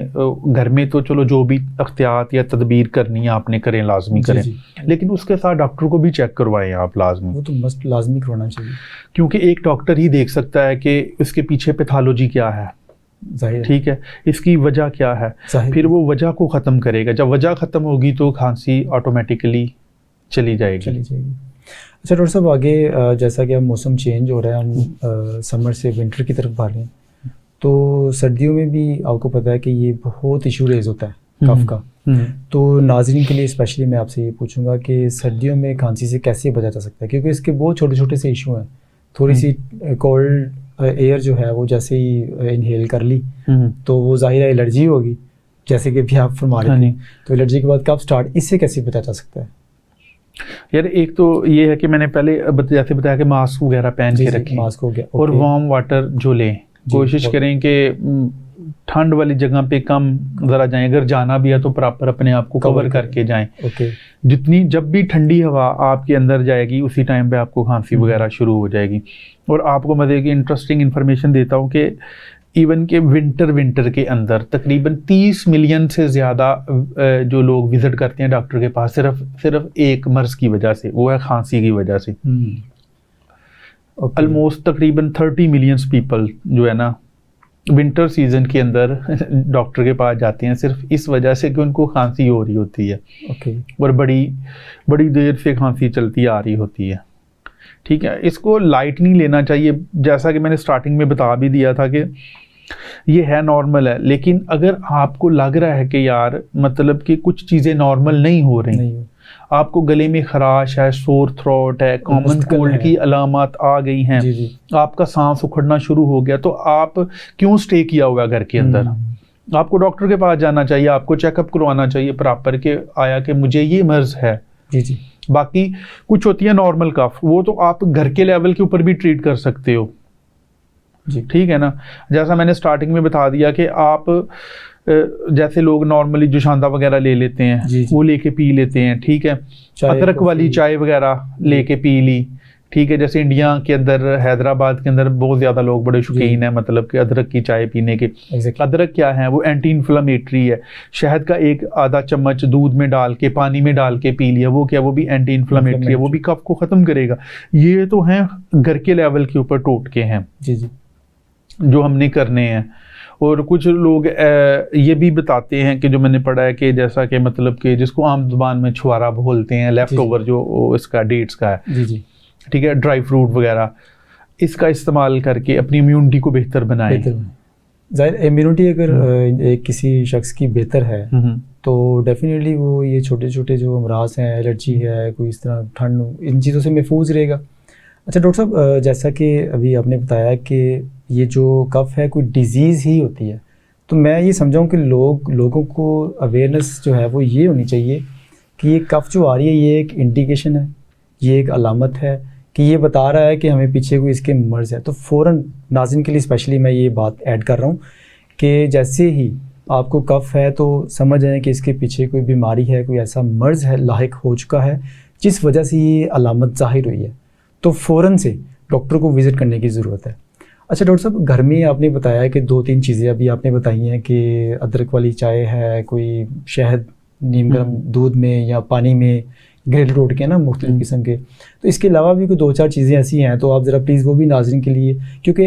घर में तो चलो जो भी एहतियात या तदबीर करनी है आपने करें, लाजमी करें, लेकिन उसके साथ डॉक्टर को भी चेक करवाएं आप, लाजमी, वो तो मस्ट लाजमी करवाना चाहिए, क्योंकि एक डॉक्टर ही देख सकता है कि इसके पीछे पैथोलॉजी क्या है, ठीक है, इसकी वजह क्या है, फिर वो वजह को ख़त्म करेगा। जब वजह ख़त्म होगी तो खांसी ऑटोमेटिकली चली जाएगी। अच्छा डॉक्टर साहब, आगे जैसा कि अब मौसम चेंज हो रहा है, हम समर से विंटर की तरफ बढ़ रहे हैं, तो सर्दियों में भी आपको पता है कि ये बहुत इशू रेज होता है कफ का। तो नाज़रीन के लिए स्पेशली मैं आपसे ये पूछूंगा कि सर्दियों में खांसी से कैसे बचा जा सकता है, क्योंकि इसके बहुत छोटे छोटे से इशू हैं। थोड़ी सी कोल्ड एयर जो है वो जैसे ही इनहेल कर ली तो वो ज़ाहिर है एलर्जी होगी, जैसे कि भी आप फरमा रहे थे, तो एलर्जी के बाद कब स्टार्ट, इससे कैसे बचा जा सकता है? यार एक तो ये है कि मैंने पहले जैसे बताया कि मास्क वगैरह पहन के रखें, मास्क हो गया, और वार्म वाटर जो लें, कोशिश करें कि ठंड वाली जगह पे कम ज़रा जाएं, अगर जाना भी है तो प्रॉपर अपने आप को कवर करके जाएं। जितनी जब भी ठंडी हवा आपके अंदर जाएगी उसी टाइम पे आपको खांसी वगैरह शुरू हो जाएगी। और आपको मज़े की इंटरेस्टिंग इन्फॉर्मेशन देता हूँ कि इवन के विंटर के अंदर तकरीबन 30 मिलियन से ज़्यादा जो लोग विज़िट करते हैं डॉक्टर के पास सिर्फ एक मर्ज़ की वजह से, वो है खांसी की वजह से। ऑलमोस्ट तकरीबन 30 मिलियन पीपल जो है ना विंटर सीजन के अंदर डॉक्टर के पास जाते हैं सिर्फ इस वजह से कि उनको खांसी हो रही होती है, और बड़ी देर से खांसी चलती आ रही होती है, ठीक है। इसको लाइट नहीं लेना चाहिए, जैसा कि मैंने स्टार्टिंग में बता भी दिया था कि ये है नॉर्मल है, लेकिन अगर आपको लग रहा है कि यार मतलब कि कुछ चीज़ें नॉर्मल नहीं हो रही, आपको गले में खराश है, सोर थ्रोट है, कॉमन कोल्ड की अलामत आ गई हैं, आपका सांस उखड़ना शुरू हो गया, तो आप क्यों स्टे किया हुआ घर के अंदर? आपको डॉक्टर के पास जाना चाहिए, आपको चेकअप करवाना चाहिए प्रॉपर के आया कि मुझे ये मर्ज है। बाकी कुछ होती है नॉर्मल कफ, वो तो आप घर के लेवल के ऊपर भी ट्रीट कर सकते हो, ठीक है ना। जैसा मैंने स्टार्टिंग में बता दिया कि आप जैसे लोग नॉर्मली जुशांदा वगैरह ले लेते हैं, वो लेके पी लेते हैं, ठीक है। अदरक वाली चाय वगैरह लेके पी ली, ठीक है। जैसे इंडिया के अंदर हैदराबाद के अंदर बहुत ज़्यादा लोग बड़े शौकीन हैं मतलब कि अदरक की चाय पीने के। अदरक क्या है, वो एंटी इन्फ्लेमेटरी है। शहद का एक आधा चम्मच दूध में डाल के पानी में डाल के पी लिया, वो क्या, वो भी एंटी इन्फ्लेमेटरी है, वो भी कफ को ख़त्म करेगा। ये तो हैं घर के लेवल के ऊपर टोटके हैं जो हमने करने हैं। और कुछ लोग ये भी बताते हैं कि जो मैंने पढ़ा है कि जैसा कि मतलब कि जिसको आम जुबान में छुआरा बोलते हैं, लेफ्ट ओवर जो इसका डेट्स का है, ठीक है, ड्राई फ्रूट वगैरह, इसका इस्तेमाल करके अपनी इम्यूनिटी को बेहतर बनाएं। ज़ाहिर इम्यूनिटी अगर किसी शख्स की बेहतर है तो डेफिनेटली वो ये छोटे छोटे जो अमराज हैं, एलर्जी है, कोई इस तरह ठंड, इन चीज़ों से महफूज रहेगा। अच्छा डॉक्टर साहब, जैसा कि अभी आपने बताया कि ये जो कफ है कोई डिज़ीज़ ही होती है, तो मैं ये समझाऊँ कि लोगों को अवेयरनेस जो है वो ये होनी चाहिए कि ये कफ जो आ रही है ये एक इंडिकेशन है, ये एक अलामत है कि ये बता रहा है कि हमें पीछे कोई इसके मर्ज़ है। तो फ़ौरन नाज़रीन के लिए स्पेशली मैं ये बात ऐड कर रहा हूँ कि जैसे ही आपको कफ है तो समझ आए कि इसके पीछे कोई बीमारी है, कोई ऐसा मर्ज़ है लाहिक हो चुका है जिस वजह से ये अलामत ज़ाहिर हुई है, तो फ़ौरन से डॉक्टर को विज़िट करने की ज़रूरत है। अच्छा डॉक्टर साहब, घर में आपने बताया कि 2-3 चीज़ें अभी आपने बताई हैं कि अदरक वाली चाय है, कोई शहद नीम गर्म दूध में या पानी में ग्रिल रोट के ना मुख्तलिफ किस्म के, तो इसके अलावा भी कोई 2-4 चीज़ें ऐसी हैं तो आप ज़रा प्लीज़ वो भी नाज़रीन के लिए, क्योंकि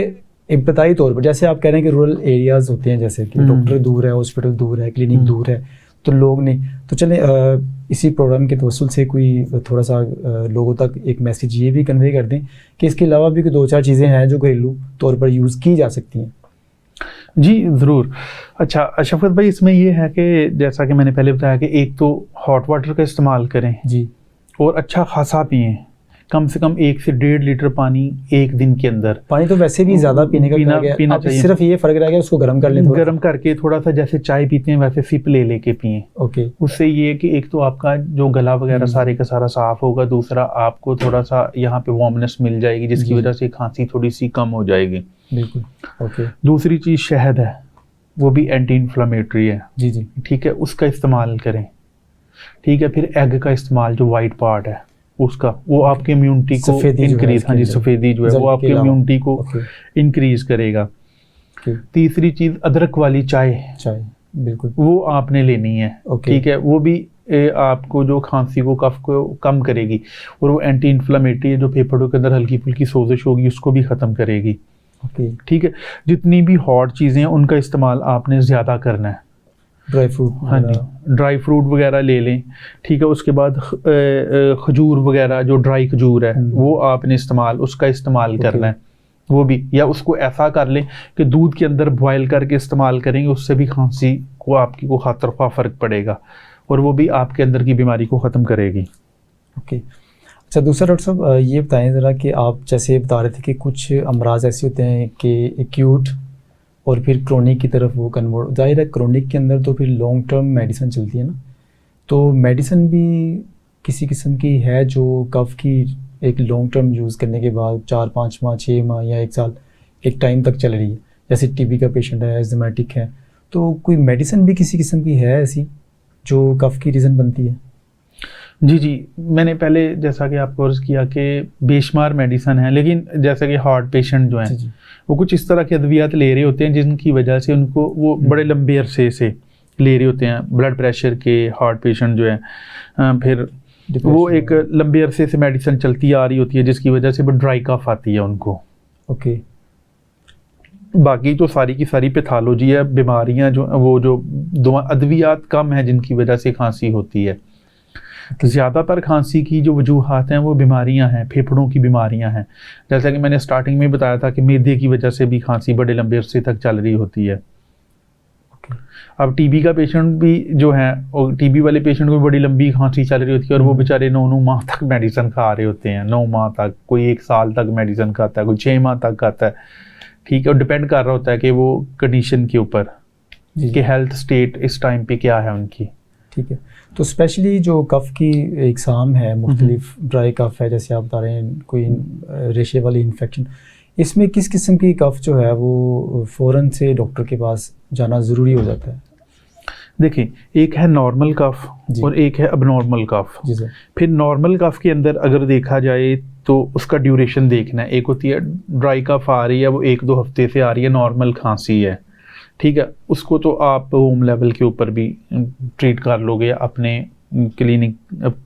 इब्तदाई तौर पर जैसे आप कह रहे हैं कि रूरल एरियाज़ होते हैं, जैसे कि डॉक्टर दूर है, हॉस्पिटल दूर है, क्लिनिक दूर है, तो लोग नहीं, तो चले इसी प्रोग्राम के तवस्सुल से कोई थोड़ा सा लोगों तक एक मैसेज ये भी कन्वे कर दें कि इसके अलावा भी कोई 2-4 चीज़ें हैं जो घरेलू तौर पर यूज़ की जा सकती हैं। जी ज़रूर। अच्छा शफ़क़त भाई, इसमें ये है कि जैसा कि मैंने पहले बताया कि एक तो हॉट वाटर का इस्तेमाल करें जी, और अच्छा खासा पिएं, कम से कम 1 से 1.5 लीटर पानी एक दिन के अंदर। पानी तो वैसे भी ज़्यादा पीने का पीना अब चाहिए। सिर्फ ये फ़र्क रह गया उसको गर्म कर लें, गर्म करके थोड़ा सा जैसे चाय पीते हैं वैसे सिप ले लेके पिएं। ओके, उससे ये है कि एक तो आपका जो गला वगैरह सारे का सारा साफ होगा, दूसरा आपको थोड़ा सा यहाँ पे वार्मनेस मिल जाएगी जिसकी वजह से खांसी थोड़ी सी कम हो जाएगी। बिल्कुल, ओके। दूसरी चीज़ शहद है, वो भी एंटी इन्फ्लेमेटरी है। जी जी, ठीक है, उसका इस्तेमाल करें। ठीक है, फिर एग का इस्तेमाल, जो वाइट पार्ट है उसका, वो आपके इम्यूनिटी को इंक्रीज, हाँ जी, सफ़ेदी जो है वो आपके इम्यूनिटी को इंक्रीज करेगा। तीसरी चीज़ अदरक वाली चाय, बिल्कुल वो आपने लेनी है। ठीक है, वो भी आपको जो खांसी को, कफ को कम करेगी और वो एंटी इन्फ्लेमेटरी है, जो फेफड़ों के अंदर हल्की फुल्की सोजिश होगी उसको भी ख़त्म करेगी। ठीक है, जितनी भी हॉट चीज़ें हैं उनका इस्तेमाल आपने ज़्यादा करना है। ड्राई फ्रूट, हाँ जी, ड्राई फ्रूट वगैरह ले लें। ठीक है, उसके बाद खजूर वगैरह, जो ड्राई खजूर है वो आपने उसका इस्तेमाल करना है वो भी, या उसको ऐसा कर लें कि दूध के अंदर बॉयल करके इस्तेमाल करेंगे, उससे भी खांसी को आपकी को खातरख्वा फ़र्क पड़ेगा और वो भी आपके अंदर की बीमारी को ख़त्म करेगी। ओके। अच्छा, दूसरा डॉक्टर साहब ये बताएं ज़रा कि आप जैसे बता रहे थे कि कुछ अमराज ऐसे होते हैं कि एक्यूट और फिर क्रोनिक की तरफ वो कन्वर्ट, जाहिर है क्रोनिक के अंदर तो फिर लॉन्ग टर्म मेडिसिन चलती है ना, तो मेडिसिन भी किसी किस्म की है जो कफ की एक लॉन्ग टर्म यूज़ करने के बाद 4-5 माह, 6 माह या 1 साल एक टाइम तक चल रही है, जैसे टीबी का पेशेंट है, एज़मेटिक है, तो कोई मेडिसिन भी किसी किस्म की है ऐसी जो कफ की रीज़न बनती है? जी, मैंने पहले जैसा कि आपको अर्ज़ किया कि बेशुमार मेडिसिन है, लेकिन जैसा कि हार्ट पेशेंट जो हैं वो कुछ इस तरह के अद्वियात ले रहे होते हैं जिनकी वजह से उनको वो बड़े लंबे अरसे से ले रहे होते हैं। ब्लड प्रेशर के हार्ट पेशेंट जो हैं, फिर वो एक लंबे अरसे से मेडिसिन चलती आ रही होती है जिसकी वजह से वो ड्राई कफ आती है उनको। ओके। बाकी तो सारी की सारी पैथोलॉजी है, बीमारियां जो वो जो अद्वियात कम है जिनकी वजह से खांसी होती है। ज़्यादातर खांसी की जो वजूहात हैं वो बीमारियां हैं, फेफड़ों की बीमारियां हैं। जैसा कि मैंने स्टार्टिंग में बताया था कि मैदे की वजह से भी खांसी बड़े लंबे अरसे तक चल रही होती है। अब टीबी का पेशेंट भी जो है, और टीबी वाले पेशेंट को भी बड़ी लंबी खांसी चल रही होती है और वो बेचारे 9 माह तक मेडिसिन खा रहे होते हैं, 9 माह तक, कोई 1 साल तक मेडिसिन खाता है, कोई 6 माह तक खाता है। ठीक है, और डिपेंड कर रहा होता है कि वो कंडीशन के ऊपर कि हेल्थ स्टेट इस टाइम पे क्या है उनकी। ठीक है, तो स्पेशली जो कफ़ की इकसाम है, मुख्तलिफ ड्राई कफ़ है जैसे आप बता रहे हैं, कोई रेशे वाली इन्फेक्शन, इसमें किस किस्म की कफ़ जो है वो फ़ौरन से डॉक्टर के पास जाना ज़रूरी हो जाता है? देखिए, एक है नॉर्मल कफ़ और एक है अबनॉर्मल कफ़। जी सर। फिर नॉर्मल कफ़ के अंदर अगर देखा जाए तो उसका ड्यूरेशन देखना है। एक होती है ड्राई कफ़ आ रही है, वो 1-2 हफ्ते से आ रही है, नॉर्मल खांसी है। ठीक है, उसको तो आप होम लेवल के ऊपर भी ट्रीट कर लोगे, अपने क्लिनिक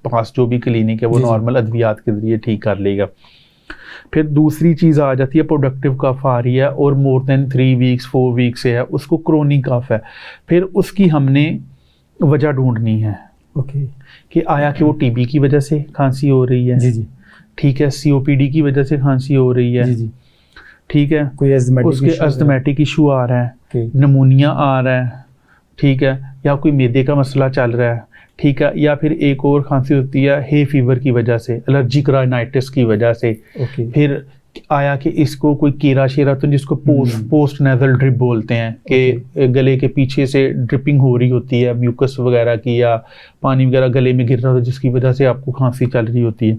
पास जो भी क्लिनिक है वो नॉर्मल अद्वियात के ज़रिए ठीक कर लेगा। फिर दूसरी चीज़ आ जाती है प्रोडक्टिव कफ़ आ रही है और मोर देन 3 वीक्स 4 वीक्स से है, उसको क्रोनिक कफ़ है। फिर उसकी हमने वजह ढूंढनी है। ओके। कि आया कि वो टीबी की वजह से खांसी हो रही है। जी। ठीक है, सीओपीडी की वजह से खांसी हो रही है। जी। ठीक है, कोई उसके अस्थमेटिक इशू आ रहा है, नमूनिया आ रहा है। ठीक है, या कोई मैदे का मसला चल रहा है। ठीक है, या फिर एक और खांसी होती है हे फीवर की वजह से, एलर्जिक राइनाइटिस की वजह से। फिर आया कि इसको कोई कीड़ा शेरा, तो जिसको पोस्ट नेजल ड्रिप बोलते हैं कि गले के पीछे से ड्रिपिंग हो रही होती है म्यूकस वगैरह की, या पानी वगैरह गले में गिर रहा होता है जिसकी वजह से आपको खांसी चल रही होती है।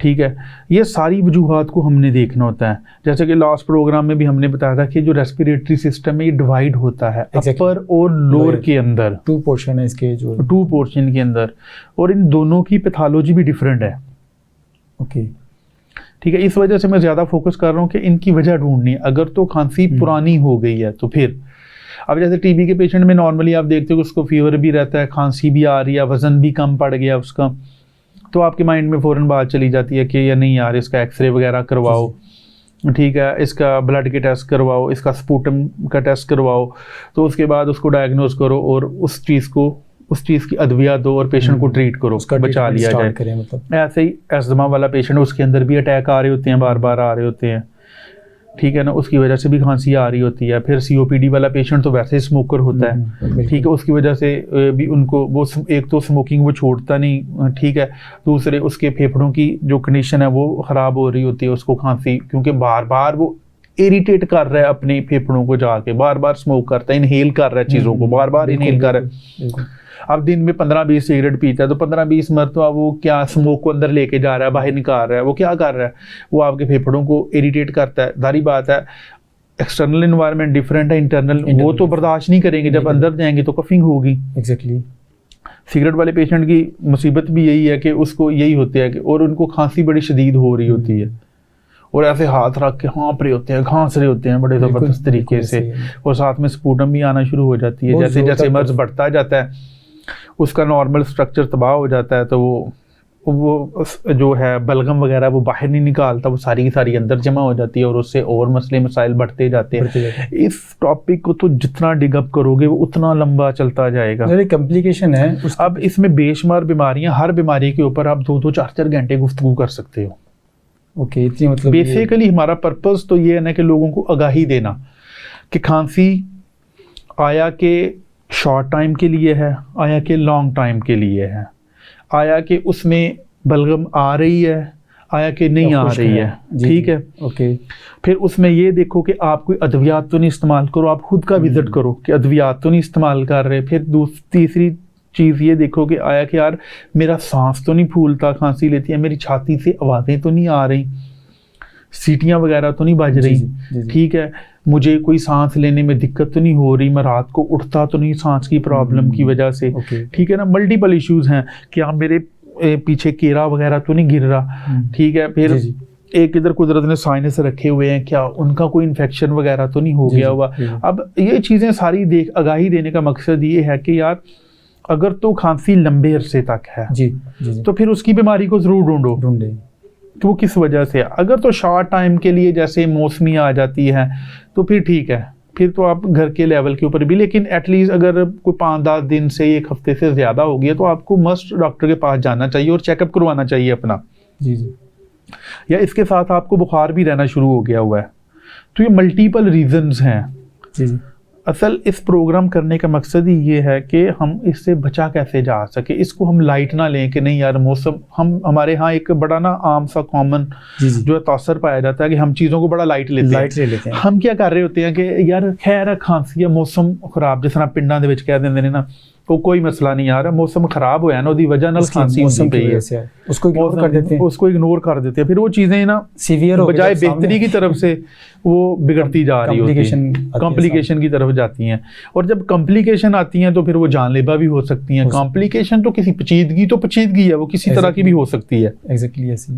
ठीक है, ये सारी वजूहात को हमने देखना होता है। जैसे कि लास्ट प्रोग्राम में भी हमने बताया था कि जो रेस्पिरेटरी सिस्टम है ये डिवाइड होता है अपर और लोअर के अंदर। 2 पोर्शन है इसके, जो 2 पोर्शन के अंदर, और इन दोनों की पैथोलॉजी भी डिफरेंट है। ओके। ठीक है, इस वजह से मैं ज़्यादा फोकस कर रहा हूँ कि इनकी वजह ढूंढनी है। अगर तो खांसी पुरानी हो गई है तो फिर, अब जैसे टीबी के पेशेंट में नॉर्मली आप देखते हो कि उसको फीवर भी रहता है, खांसी भी आ रही है, वज़न भी कम पड़ गया उसका, तो आपके माइंड में फ़ौरन बात चली जाती है कि या नहीं यार इसका एक्सरे वगैरह करवाओ। ठीक है, इसका ब्लड के टेस्ट करवाओ, इसका स्पूटम का टेस्ट करवाओ, तो उसके बाद उसको डायग्नोज करो और उस चीज़ की अद्विया दो और पेशेंट को ट्रीट करो, बचा लिया जाए। मतलब ऐसे ही अस्थमा वाला पेशेंट, उसके अंदर भी अटैक आ रहे होते हैं, बार बार आ रहे होते हैं, ठीक है ना, उसकी वजह से भी खांसी आ रही होती है। फिर COPD वाला पेशेंट तो वैसे ही स्मोकर होता है, ठीक है, उसकी वजह से भी उनको वो एक तो स्मोकिंग वो छोड़ता नहीं, ठीक है, दूसरे उसके फेफड़ों की जो कंडीशन है वो ख़राब हो रही होती है, उसको खांसी, क्योंकि बार बार वो इरिटेट कर रहा है अपने फेफड़ों को, जाके बार बार स्मोक करता है, इनहेल कर रहा है चीज़ों को, बार बार इनहेल कर रहा है। अब दिन में 15-20 सिगरेट पीता है तो 15-20 मरतबा वो क्या स्मोक को अंदर लेके जा रहा है, बाहर निकाल रहा है, वो क्या कर रहा है, वो आपके फेफड़ों को इरिटेट करता है। सारी बात है, एक्सटर्नल एनवायरनमेंट डिफरेंट है, इंटरनल वो तो बर्दाश्त नहीं करेंगे, जब अंदर जाएंगे तो कफिंग होगी। एग्जैक्टली। सिगरेट वाले पेशेंट की मुसीबत भी यही है कि उसको यही होती है कि और उनको खांसी बड़ी शदीद हो रही होती है और ऐसे हाथ रख के हाँप रहे होते हैं, घांस रहे होते हैं बड़े ज़बरदस्त तरीके से, और साथ में स्पूटम भी आना शुरू हो जाती है। जैसे जैसे मर्ज बढ़ता जाता है उसका नॉर्मल स्ट्रक्चर तबाह हो जाता है, तो वो जो है बलगम वगैरह वो बाहर नहीं निकालता, वो सारी की सारी अंदर जमा हो जाती है और उससे और मसले मसाइल बढ़ते जाते हैं। इस टॉपिक को तो जितना डिगअप करोगे वो उतना लंबा चलता जाएगा, कॉम्प्लिकेशन है। अब इसमें बेशुमार बीमारियां, हर बीमारी के ऊपर आप 2-2 4-4 घंटे गुफ्तगू कर सकते हो। ओके, इतनी मतलब बेसिकली हमारा पर्पस तो ये है ना कि लोगों को आगाही देना कि खांसी आया के शॉर्ट टाइम के लिए है, आया के लॉन्ग टाइम के लिए है, आया कि उसमें बलगम आ रही है, आया कि नहीं आ रही है, ठीक है। ओके, फिर उसमें ये देखो कि आप कोई अद्वियात तो नहीं इस्तेमाल करो, आप खुद का विजिट करो कि अद्वियात तो नहीं इस्तेमाल कर रहे। फिर तीसरी चीज़ ये देखो कि आया कि यार मेरा सांस तो नहीं फूलता, खांसी लेती है, मेरी छाती से आवाज़ें तो नहीं आ रही, सीटियाँ वगैरह तो नहीं बज रही, ठीक है, मुझे कोई सांस लेने में दिक्कत तो नहीं हो रही, मैं रात को उठता तो नहीं सांस की प्रॉब्लम की वजह से, ठीक है ना, मल्टीपल इश्यूज हैं, क्या मेरे पीछे केरा वगैरह तो नहीं गिर रहा, ठीक है, फिर एक इधर कुदरत ने साइनस रखे हुए हैं, क्या उनका कोई इन्फेक्शन वगैरह तो नहीं हो गया हुआ। अब ये चीज़ें सारी आगाही देने का मकसद ये है कि यार अगर तो खांसी लंबे अरसे तक है तो फिर उसकी बीमारी को ज़रूर ढूंढे तो वो किस वजह से। अगर तो शॉर्ट टाइम के लिए जैसे मौसमी आ जाती है तो फिर ठीक है, फिर तो आप घर के लेवल के ऊपर भी, लेकिन एटलीस्ट अगर कोई 5-10 दिन से 1 हफ्ते से ज़्यादा हो गया तो आपको मस्ट डॉक्टर के पास जाना चाहिए और चेकअप करवाना चाहिए अपना। या इसके साथ आपको बुखार भी रहना शुरू हो गया हुआ है, तो ये मल्टीपल रीजंस हैं। असल इस प्रोग्राम करने का मकसद ही ये है कि हम इससे बचा कैसे जा सके, इसको हम लाइट ना लें कि नहीं यार मौसम, हम हमारे यहाँ एक बड़ा ना आम सा कॉमन जो है तासर पाया जाता है कि हम चीज़ों को बड़ा लाइट ले लेते हैं। हम क्या कर रहे होते हैं कि यार खैर खांसी या मौसम खराब, जिस तरह पिंडां दे विच कह देंगे ने ना, तो कोई मसला नहीं यार, मौसम खराब होया ना, उसकी वजह नाल खांसी होती पई है, उसको इग्नोर कर देते हैं, फिर वो चीज़ें ना सीवियर बजाय बेहतरी की तरफ से वो बिगड़ती जा रही होती है, कॉम्प्लिकेशन की तरफ जाती हैं। और जब कॉम्प्लिकेशन आती हैं तो फिर वो जानलेवा भी हो सकती हैं। कॉम्प्लिकेशन तो किसी पेचीदगी है, वो किसी तरह की भी हो सकती है। एग्जैक्टली ऐसी।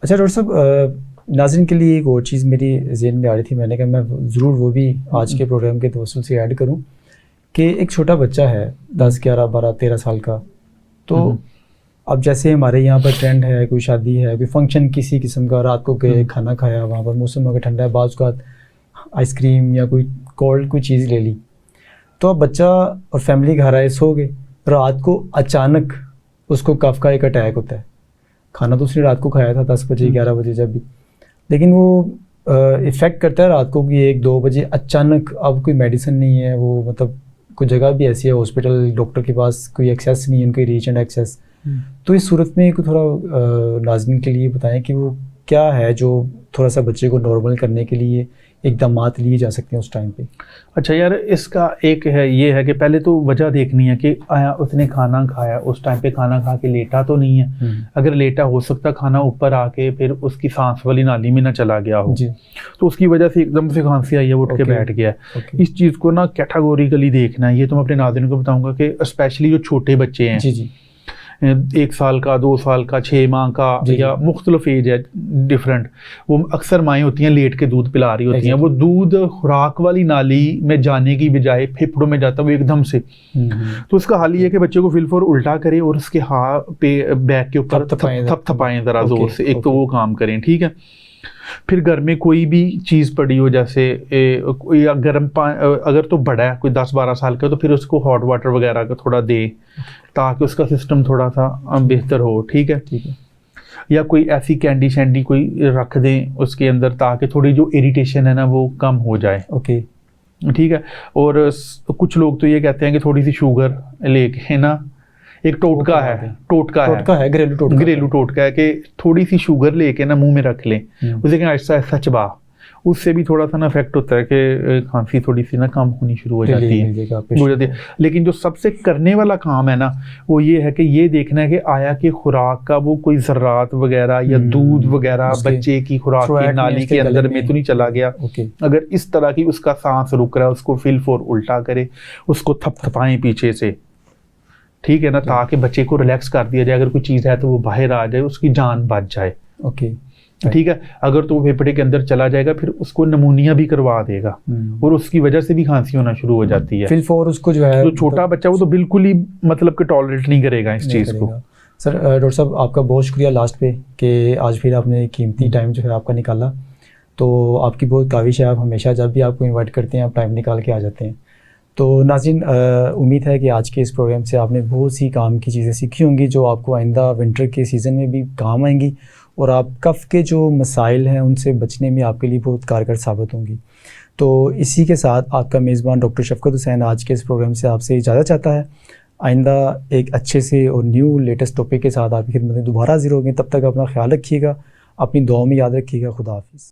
अच्छा डॉक्टर साहब, नाज़रीन के लिए एक और चीज़ मेरी ज़हन में आ रही थी, मैंने कहा मैं ज़रूर वो भी आज के प्रोग्राम के तवस्सुल से ऐड करूँ कि एक छोटा बच्चा है 10, 11, 12, 13 साल का, तो अब जैसे हमारे यहाँ पर ट्रेंड है, कोई शादी है, कोई फंक्शन किसी किस्म का, रात को गए खाना खाया, वहाँ पर मौसम अगर ठंडा है, बाज़ का आइसक्रीम या कोई कोल्ड कोई चीज़ ले ली, तो अब बच्चा और फैमिली घर आए, सो गए, रात को अचानक उसको कफ का एक अटैक होता है। खाना तो उसने रात को खाया था 10 बजे 11 बजे जब भी, लेकिन वो इफ़ेक्ट करता है रात को कि 1-2 बजे अचानक, अब कोई मेडिसिन नहीं है, वो मतलब कोई जगह भी ऐसी है, हॉस्पिटल डॉक्टर के पास कोई एक्सेस नहीं है, उनके रीच एंड एक्सेस। तो इस सूरत में को थोड़ा नाज़रीन के लिए बताएं कि वो क्या है जो थोड़ा सा बच्चे को नॉर्मल करने के लिए इक़दामात लिए जा सकते हैं उस टाइम पे। अच्छा यार, इसका एक है ये है कि पहले तो वजह देखनी है कि आया उसने खाना खाया, उस टाइम पे खाना खा के लेटा तो नहीं है। अगर लेटा, हो सकता खाना ऊपर आके फिर उसकी सांस वाली नाली में ना चला गया हो, तो उसकी वजह से एकदम से खांसी आई है, वो उठ के बैठ गया। इस चीज़ को ना कैटेगोरिकली देखना है। ये तो मैं अपने नाज़रीन को बताऊँगा कि स्पेशली जो छोटे बच्चे हैं, 1 साल का, 2 साल का, 6 माह का, या मुख्तलिफ एज है डिफरेंट, वो अक्सर माएँ होती हैं लेट के दूध पिला रही होती हैं, वो दूध खुराक वाली नाली में जाने की बजाय फेफड़ों में जाता है वो एकदम से। तो उसका हाल ये है कि बच्चे को फिलफोर उल्टा करें और उसके हाथ पे बैक के ऊपर थपथपाएं ज़रा जोर से, एक तो वो काम करें, ठीक है। फिर घर में कोई भी चीज़ पड़ी हो, जैसे कोई गर्म अगर तो बड़ा है, कोई 10-12 साल का, तो फिर उसको हॉट वाटर वगैरह का थोड़ा दे, ताकि उसका सिस्टम थोड़ा सा बेहतर हो। ठीक है, ठीक है। या कोई ऐसी कैंडी शैंडी कोई रख दें उसके अंदर, ताकि थोड़ी जो इरिटेशन है ना वो कम हो जाए। ओके, ठीक है। और कुछ लोग तो ये कहते हैं कि थोड़ी सी शुगर लेके ना, एक टोटका है घरेलू टोटका है कि थोड़ी सी शुगर लेके ना मुंह में रख लें, उसे कहें आहिस्ता आहिस्ता चबा, उससे भी थोड़ा सा ना इफेक्ट होता है कि खांसी थोड़ी सी ना कम होनी शुरू हो जाती है। लेकिन जो सबसे करने वाला काम है ना वो ये है कि ये देखना है कि आया कि खुराक का वो कोई ज़र्रात वगैरह या दूध वगैरह बच्चे की खुराक की नाली के अंदर में तो नहीं चला गया। अगर इस तरह की उसका सांस रुक रहा है, उसको फिल फोर उल्टा करे, उसको थपथपाएं पीछे से, ठीक है ना, ताकि बच्चे को रिलैक्स कर दिया जाए। अगर कोई चीज़ है तो वो बाहर आ जाए, उसकी जान बच जाए। ओके, ठीक है। अगर तो वो फेफड़े के अंदर चला जाएगा फिर उसको नमूनिया भी करवा देगा और उसकी वजह से भी खांसी होना शुरू हो जाती है। फिल फोर उसको जो है, जो छोटा बच्चा वो तो बिल्कुल ही मतलब कि टॉलरेट नहीं करेगा इस चीज़ को। सर डॉक्टर साहब आपका बहुत शुक्रिया लास्ट पे कि आज फिर आपने कीमती टाइम जो है आपका निकाला, तो आपकी बहुत काविश है, आप हमेशा जब भी आपको इन्वाइट करते हैं आप टाइम निकाल के आ जाते हैं। तो नाज़रीन, उम्मीद है कि आज के इस प्रोग्राम से आपने बहुत सी काम की चीज़ें सीखी होंगी जो आपको आइंदा विंटर के सीज़न में भी काम आएंगी, और आप कफ़ के जो मसाइल हैं उनसे बचने में आपके लिए बहुत कारगर साबित होंगी। तो इसी के साथ आपका मेज़बान डॉक्टर शफ़क़त हुसैन आज के इस प्रोग्राम से आपसे इजाज़त चाहता है। आइंदा एक अच्छे से और न्यू लेटेस्ट टॉपिक के साथ आपकी खिदमत में दोबारा हाज़िर होंगे। तब तक अपना ख्याल रखिएगा, अपनी दुआओं में याद रखिएगा। खुदा हाफ़िज़।